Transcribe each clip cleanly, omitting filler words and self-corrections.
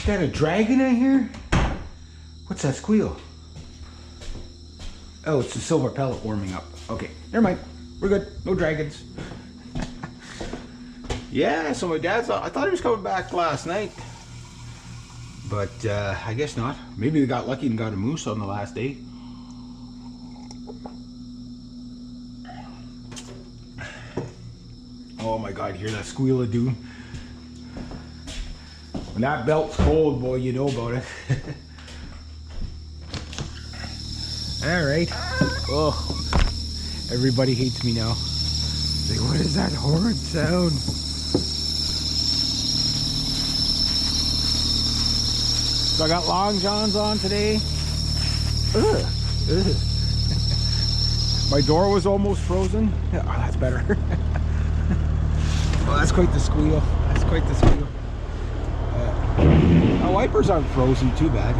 got a dragon in here? What's that squeal? Oh, it's the silver pellet warming up. Okay, never mind. We're good. No dragons. Yeah, so my dad's... I thought he was coming back last night. But I guess not. Maybe they got lucky and got a moose on the last day. Oh my God, hear that squeal of doom? When that belt's cold, boy, you know about it. Alright. Oh, everybody hates me now. Like, what is that horrid sound? So I got long johns on today. Ugh. Ugh. My door was almost frozen. Oh, that's better. Oh, that's quite the squeal. That's quite the squeal. My wipers aren't frozen too bad.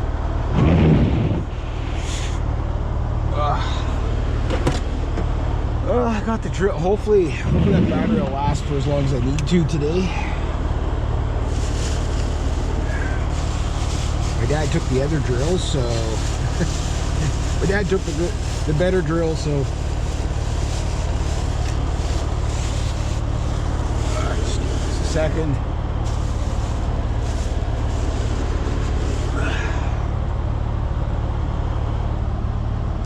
I got the drill. Hopefully that battery will last for as long as I need to today. My dad took the other drills, so my dad took the better drill, so just a second.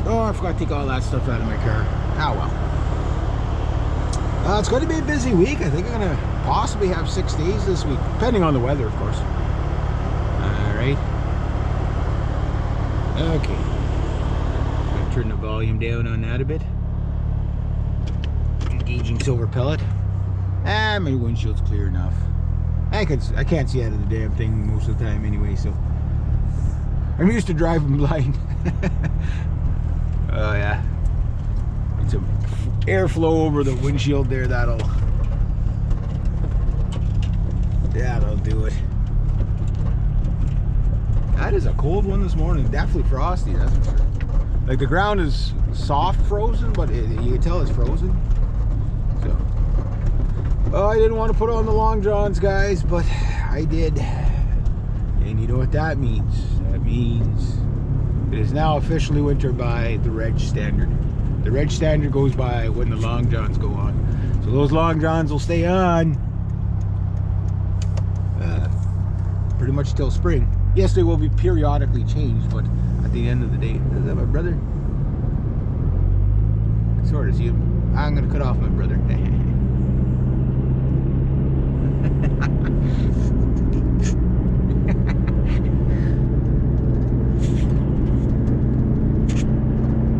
Oh, I forgot to take all that stuff out of my car. Ah, well. It's going to be a busy week. I think I'm going to possibly have 6 days this week, depending on the weather, of course. All right. Okay. I'm going to turn the volume down on that a bit. Engaging silver pellet. Ah, my windshield's clear enough. I can't see out of the damn thing most of the time anyway, so I'm used to driving blind. Oh yeah. Get some airflow over the windshield there, that'll do it. That is a cold one this morning. Definitely frosty, that's for sure. Like the ground is soft frozen, but you can tell it's frozen. So, oh, I didn't want to put on the long johns, guys, but I did. And you know what that means? That means it is now officially winter by the Reg standard. The Reg standard goes by when the long johns go on. So those long johns will stay on pretty much till spring. Yes, they will be periodically changed, but at the end of the day, is that my brother? I can sort of see him. I'm gonna cut off my brother.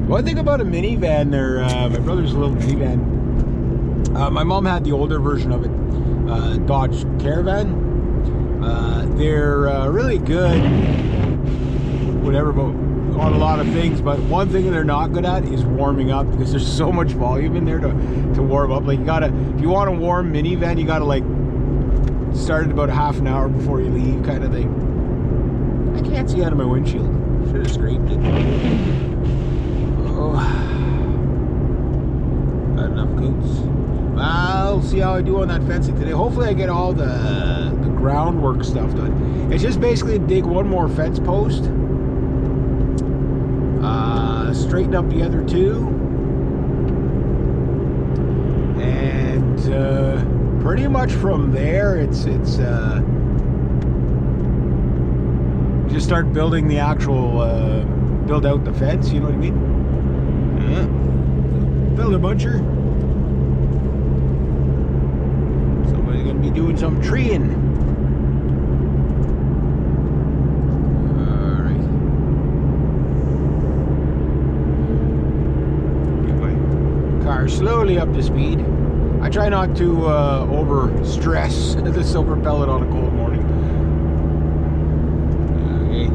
One thing about a minivan there, my brother's little minivan, my mom had the older version of it, Dodge Caravan. They're really good, whatever, on a lot of things, but one thing they're not good at is warming up, because there's so much volume in there to warm up. Like, you gotta, if you want a warm minivan, you gotta like start it about half an hour before you leave, kind of thing. I can't see out of my windshield. Should have scraped it. Oh, not enough goats. I'll see how I do on that fencing today. Hopefully I get all the groundwork stuff done. It's just basically dig one more fence post, straighten up the other two, and pretty much from there it's just start building the actual build out the fence, you know what I mean? Build a buncher. Somebody's gonna be doing some treeing. Alright. Get my car slowly up to speed. I try not to over stress the silver pellet on a cold morning. Okay.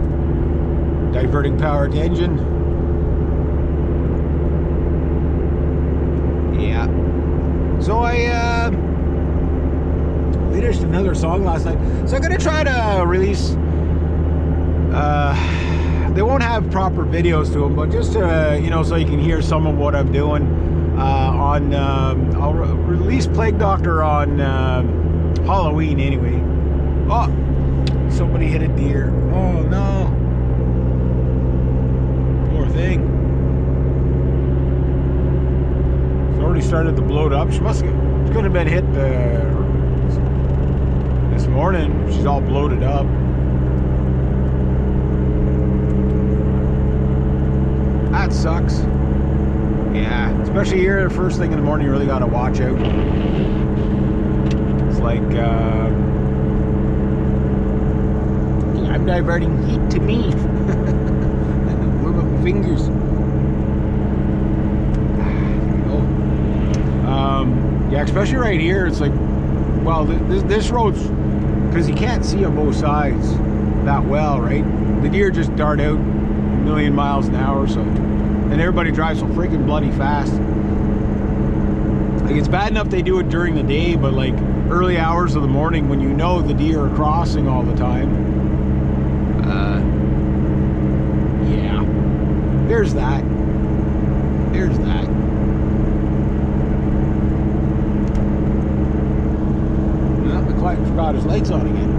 Diverting power to engine. Yeah. So I finished another song last night. So I'm gonna try to release. They won't have proper videos to them, but just you know, so you can hear some of what I'm doing. I'll release Plague Doctor on Halloween anyway. Oh, somebody hit a deer. Oh no. Poor thing. It's already started to bloat up. She could have been hit this morning. She's all bloated up. That sucks. Yeah, especially here, the first thing in the morning, you really got to watch out. It's like, I'm diverting heat to me. What about my fingers? Yeah, especially right here, it's like, well, this road's, because you can't see on both sides that well, right? The deer just dart out a million miles an hour, so, and everybody drives so freaking bloody fast. Like, it's bad enough they do it during the day, but like early hours of the morning when you know the deer are crossing all the time. Yeah, there's that. There's that. McClellan forgot his lights on again.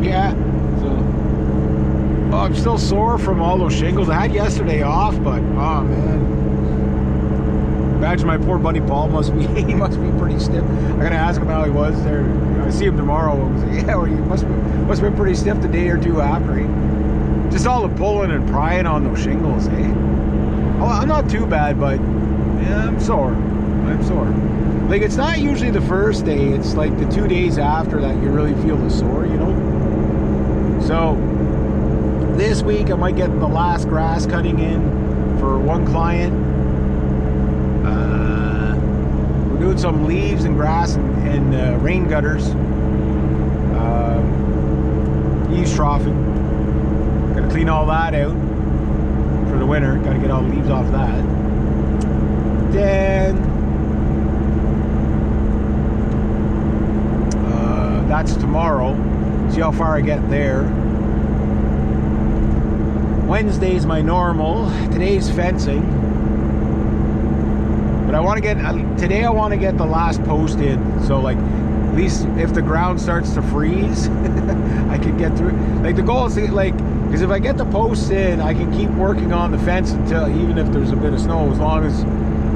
Yeah, so, oh, I'm still sore from all those shingles. I had yesterday off, but oh man, imagine my poor buddy Paul must be he must be pretty stiff. I gotta ask him how he was there. I see him tomorrow. I was like, yeah, well, you must have been pretty stiff the day or two after. Just all the pulling and prying on those shingles, eh? Oh, I'm not too bad, but yeah, I'm sore. I'm sore. Like, it's not usually the first day, it's like the 2 days after that you really feel the sore, you know? So this week I might get the last grass cutting in for one client. We're doing some leaves and grass and rain gutters. Eaves troughing. Gotta clean all that out for the winter. Gotta get all the leaves off that. Then that's tomorrow. See how far I get there. Wednesday's my normal. Today's fencing. But I want to get today. I want to get the last post in. So like, at least if the ground starts to freeze, I can get through. Like the goal is to, like, because if I get the posts in, I can keep working on the fence until, even if there's a bit of snow, as long as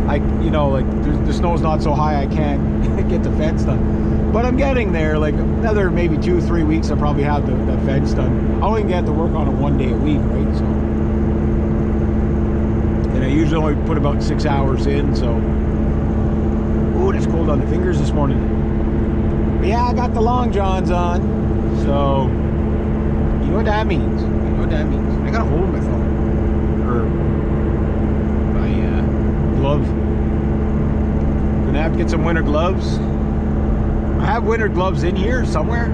I, you know, like the snow's not so high I can't get the fence done. But I'm getting there. Like another maybe 2-3 weeks, I'll probably have the fence done. I only get to work on it 1 day a week, right? So, and I usually only put about 6 hours in. So, ooh, it's cold on the fingers this morning. But yeah, I got the long johns on. So, you know what that means? You know what that means? I got a hole in my thumb, or my glove. Gonna have to get some winter gloves. I have winter gloves in here somewhere.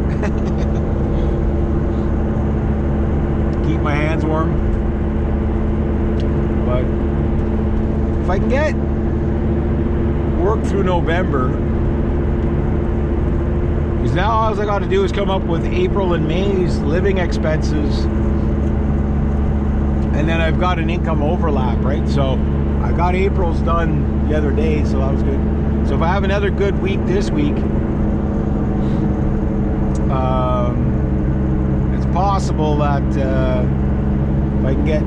Keep my hands warm. But if I can get work through November, because now all I got to do is come up with April and May's living expenses, and then I've got an income overlap, right? So I got April's done the other day, so that was good. So if I have another good week this week, it's possible that if I can get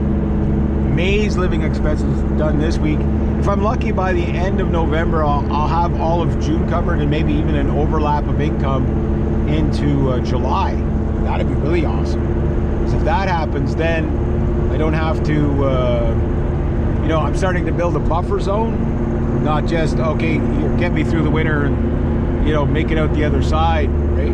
May's living expenses done this week, if I'm lucky by the end of November, I'll have all of June covered and maybe even an overlap of income into July. That'd be really awesome. Because if that happens, then I don't have to, you know, I'm starting to build a buffer zone. Not just, okay, get me through the winter and, you know, make it out the other side, right?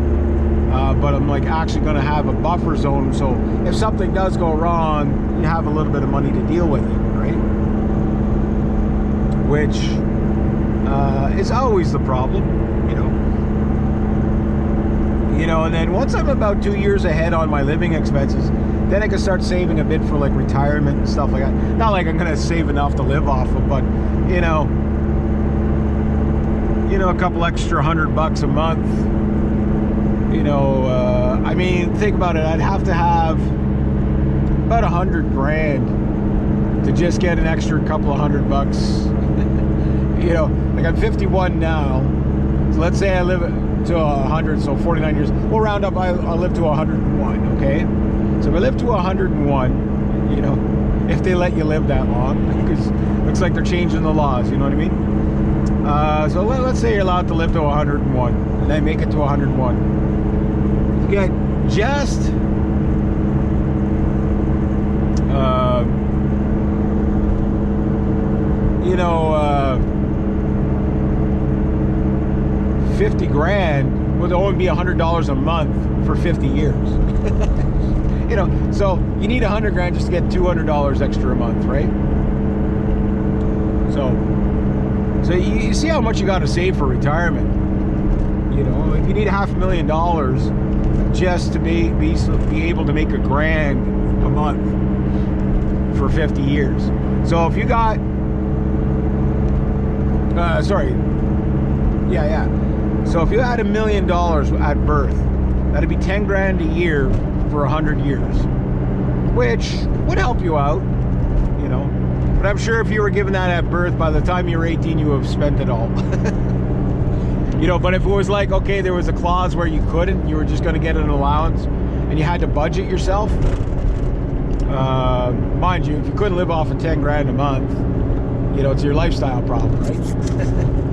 But I'm like actually going to have a buffer zone, so if something does go wrong, you have a little bit of money to deal with it, right? Which is always the problem, you know. You know, and then once I'm about 2 years ahead on my living expenses, then I can start saving a bit for like retirement and stuff like that. Not like I'm going to save enough to live off of, but you know, a couple extra $100 a month. You know, I mean, think about it. I'd have to have about $100 grand to just get an extra couple of $100. You know, like I'm 51 now. So let's say I live to 100, so 49 years. We'll round up, I'll live to 101, okay? So if I live to 101, you know, if they let you live that long, because it looks like they're changing the laws, you know what I mean? So let's say you're allowed to live to 101, and then make it to 101. You get just you know, 50 grand would only be $100 a month for 50 years. You know, so you need 100 grand just to get $200 extra a month, right? So you see how much you got to save for retirement. You know, if you need $500,000 just to be able to make $1,000 a month for 50 years. So if you got so if you had $1 million at birth, that'd be 10 grand a year for 100 years, which would help you out, you know. But I'm sure if you were given that at birth, by the time you were 18, you would have spent it all. You know, but if it was like, okay, there was a clause where you couldn't, you were just going to get an allowance, and you had to budget yourself. Mind you, if you couldn't live off of 10 grand a month, you know, it's your lifestyle problem, right?